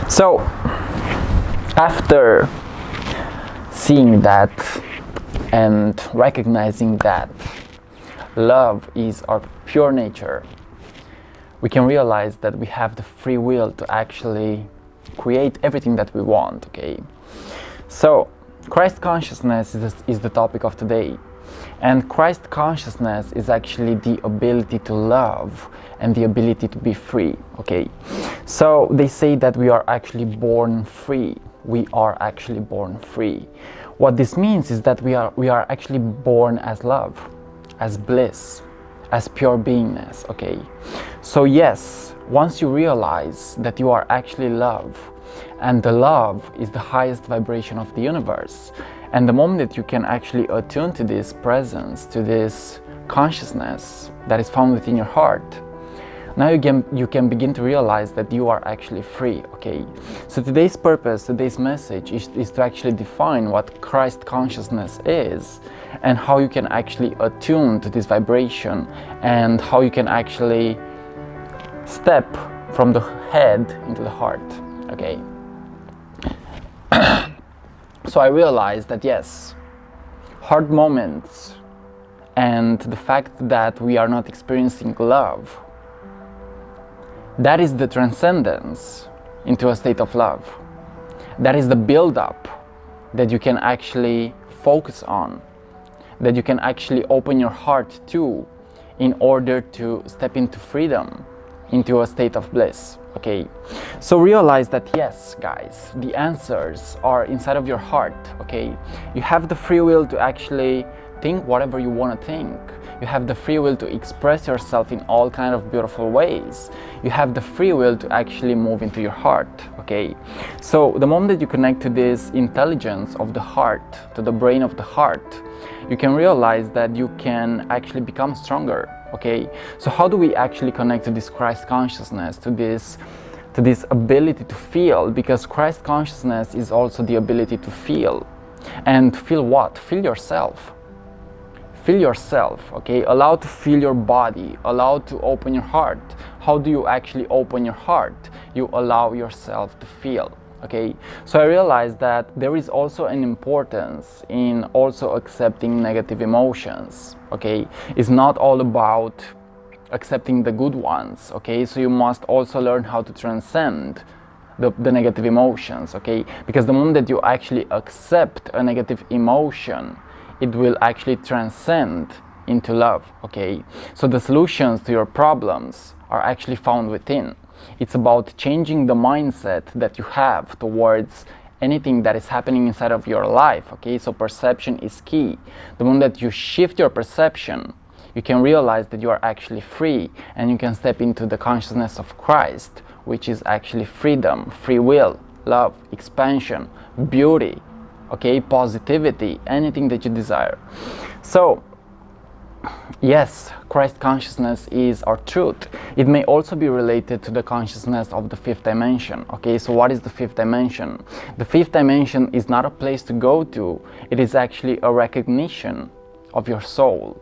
So, after seeing that and recognizing that love is our pure nature, we can realize that we have the free will to actually create everything that we want, okay? So, Christ consciousness is the topic of today. And Christ consciousness is actually the ability to love and the ability to be free, okay? So they say that we are actually born free. We are actually born free. What this means is that we are actually born as love, as bliss, as pure beingness, okay? So yes, once you realize that you are actually love, and the love is the highest vibration of the universe, and the moment that you can actually attune to this presence, to this consciousness that is found within your heart, now you can begin to realize that you are actually free, okay? So today's purpose, today's message is to actually define what Christ consciousness is and how you can actually attune to this vibration and how you can actually step from the head into the heart, okay? So I realized that yes, hard moments and the fact that we are not experiencing love, that is the transcendence into a state of love. That is the build-up that you can actually focus on, that you can actually open your heart to in order to step into freedom, into a state of bliss, okay? So realize that yes, guys, the answers are inside of your heart, okay? You have the free will to actually think whatever you want to think. You have the free will to express yourself in all kind of beautiful ways. You have the free will to actually move into your heart, okay? So the moment that you connect to this intelligence of the heart, to the brain of the heart, you can realize that you can actually become stronger, okay? So how do we actually connect to this Christ consciousness, to this ability to feel? Because Christ consciousness is also the ability to feel. And feel what? Feel yourself. Feel yourself, okay? Allow to feel your body, allow to open your heart. How do you actually open your heart? You allow yourself to feel, okay? So I realized that there is also an importance in also accepting negative emotions, okay? It's not all about accepting the good ones, okay? So you must also learn how to transcend the negative emotions, okay? Because the moment that you actually accept a negative emotion, it will actually transcend into love, okay? So the solutions to your problems are actually found within. It's about changing the mindset that you have towards anything that is happening inside of your life, okay? So perception is key. The moment that you shift your perception, you can realize that you are actually free and you can step into the consciousness of Christ, which is actually freedom, free will, love, expansion, beauty, okay, positivity, anything that you desire. So yes, Christ consciousness is our truth. It may also be related to the consciousness of the fifth dimension, okay? So what is the fifth dimension? The fifth dimension is not a place to go to. It is actually a recognition of your soul.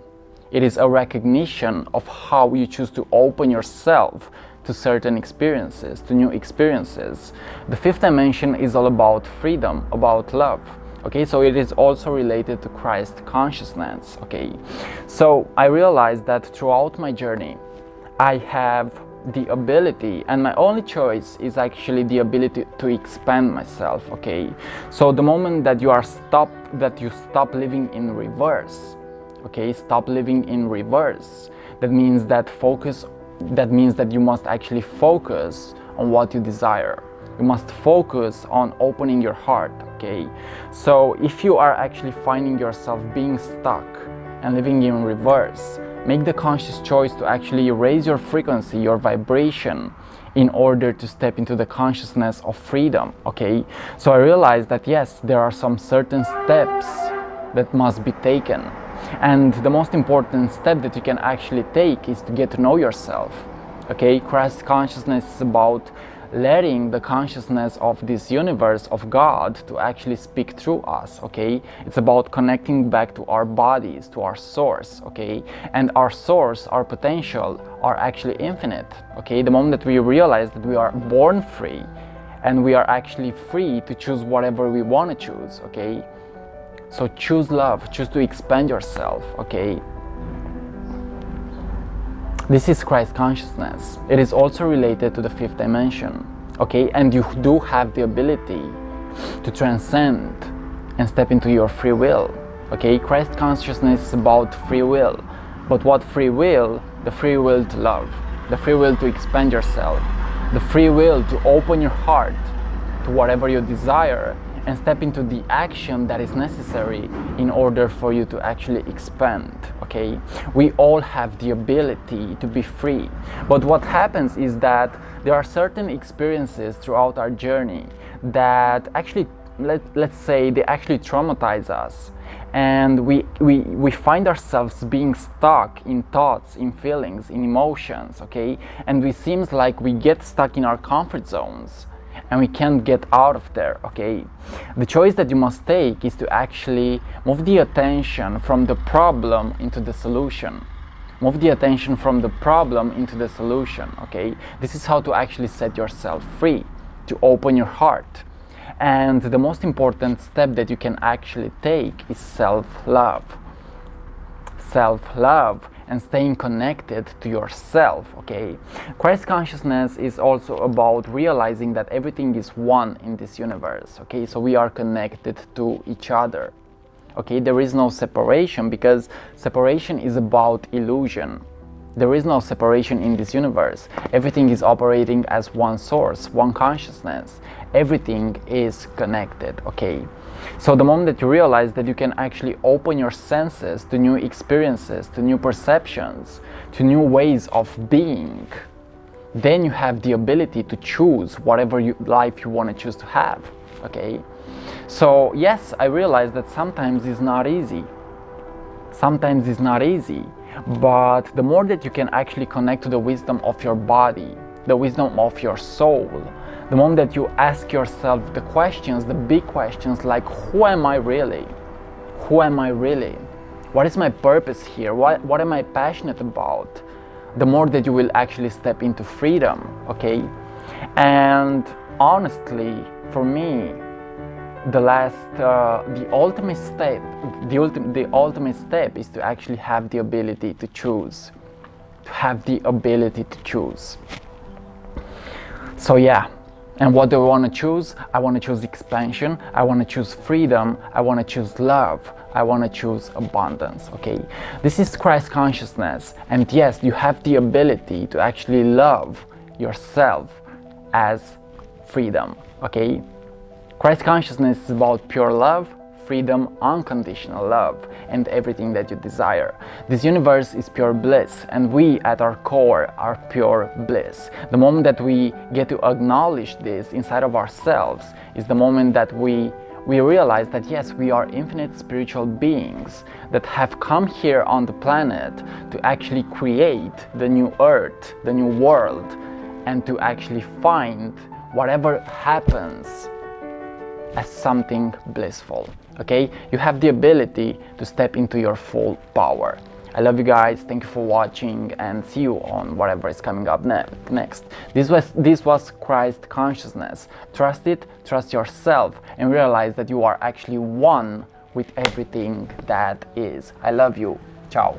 It is a recognition of how you choose to open yourself to certain experiences, to new experiences. The fifth dimension is all about freedom, about love, okay? So it is also related to Christ consciousness, okay? So I realized that throughout my journey, I have the ability, and my only choice is actually the ability to expand myself, okay? So the moment that you stop living in reverse, okay? Stop living in reverse. That means that you must actually focus on what you desire. You must focus on opening your heart, okay? So if you are actually finding yourself being stuck and living in reverse, make the conscious choice to actually raise your frequency, your vibration, in order to step into the consciousness of freedom, okay? So I realized that yes, there are some certain steps that must be taken. And the most important step that you can actually take is to get to know yourself, okay? Christ consciousness is about letting the consciousness of this universe, of God, to actually speak through us, okay? It's about connecting back to our bodies, to our source, okay? And our source, our potential, are actually infinite, okay? The moment that we realize that we are born free and we are actually free to choose whatever we want to choose, okay? So choose love, choose to expand yourself, okay? This is Christ consciousness. It is also related to the fifth dimension, okay? And you do have the ability to transcend and step into your free will, okay? Christ consciousness is about free will. But what free will? The free will to love, the free will to expand yourself, the free will to open your heart to whatever you desire and step into the action that is necessary in order for you to actually expand, okay? We all have the ability to be free. But what happens is that there are certain experiences throughout our journey that actually, let's say, they actually traumatize us. And we find ourselves being stuck in thoughts, in feelings, in emotions, okay? And it seems like we get stuck in our comfort zones and we can't get out of there, okay? The choice that you must take is to actually move the attention from the problem into the solution. Move the attention from the problem into the solution, okay? This is how to actually set yourself free, to open your heart. And the most important step that you can actually take is self-love. Self-love and staying connected to yourself, okay? Christ consciousness is also about realizing that everything is one in this universe, okay? So we are connected to each other, okay? There is no separation, because separation is about illusion. There is no separation in this universe. Everything is operating as one source, one consciousness. Everything is connected, okay? So the moment that you realize that you can actually open your senses to new experiences, to new perceptions, to new ways of being, then you have the ability to choose whatever life you want to choose to have, okay? So yes, I realize that sometimes it's not easy. Sometimes it's not easy. But the more that you can actually connect to the wisdom of your body, the wisdom of your soul, the moment that you ask yourself the questions, the big questions like, who am I really? Who am I really? What is my purpose here? What am I passionate about? The more that you will actually step into freedom, okay? And honestly, for me, the ultimate step is to actually have the ability to choose, So yeah, and what do I want to choose? I want to choose expansion, I want to choose freedom, I want to choose love, I want to choose abundance, okay? This is Christ consciousness, and yes, you have the ability to actually love yourself as freedom, okay? Christ consciousness is about pure love, freedom, unconditional love, and everything that you desire. This universe is pure bliss, and we at our core are pure bliss. The moment that we get to acknowledge this inside of ourselves is the moment that we realize that yes, we are infinite spiritual beings that have come here on the planet to actually create the new earth, the new world, and to actually find whatever happens as something blissful, okay? You have the ability to step into your full power. I love you guys, thank you for watching, and see you on whatever is coming up next. This was Christ consciousness. Trust it, trust yourself, and realize that you are actually one with everything that is. I love you. Ciao.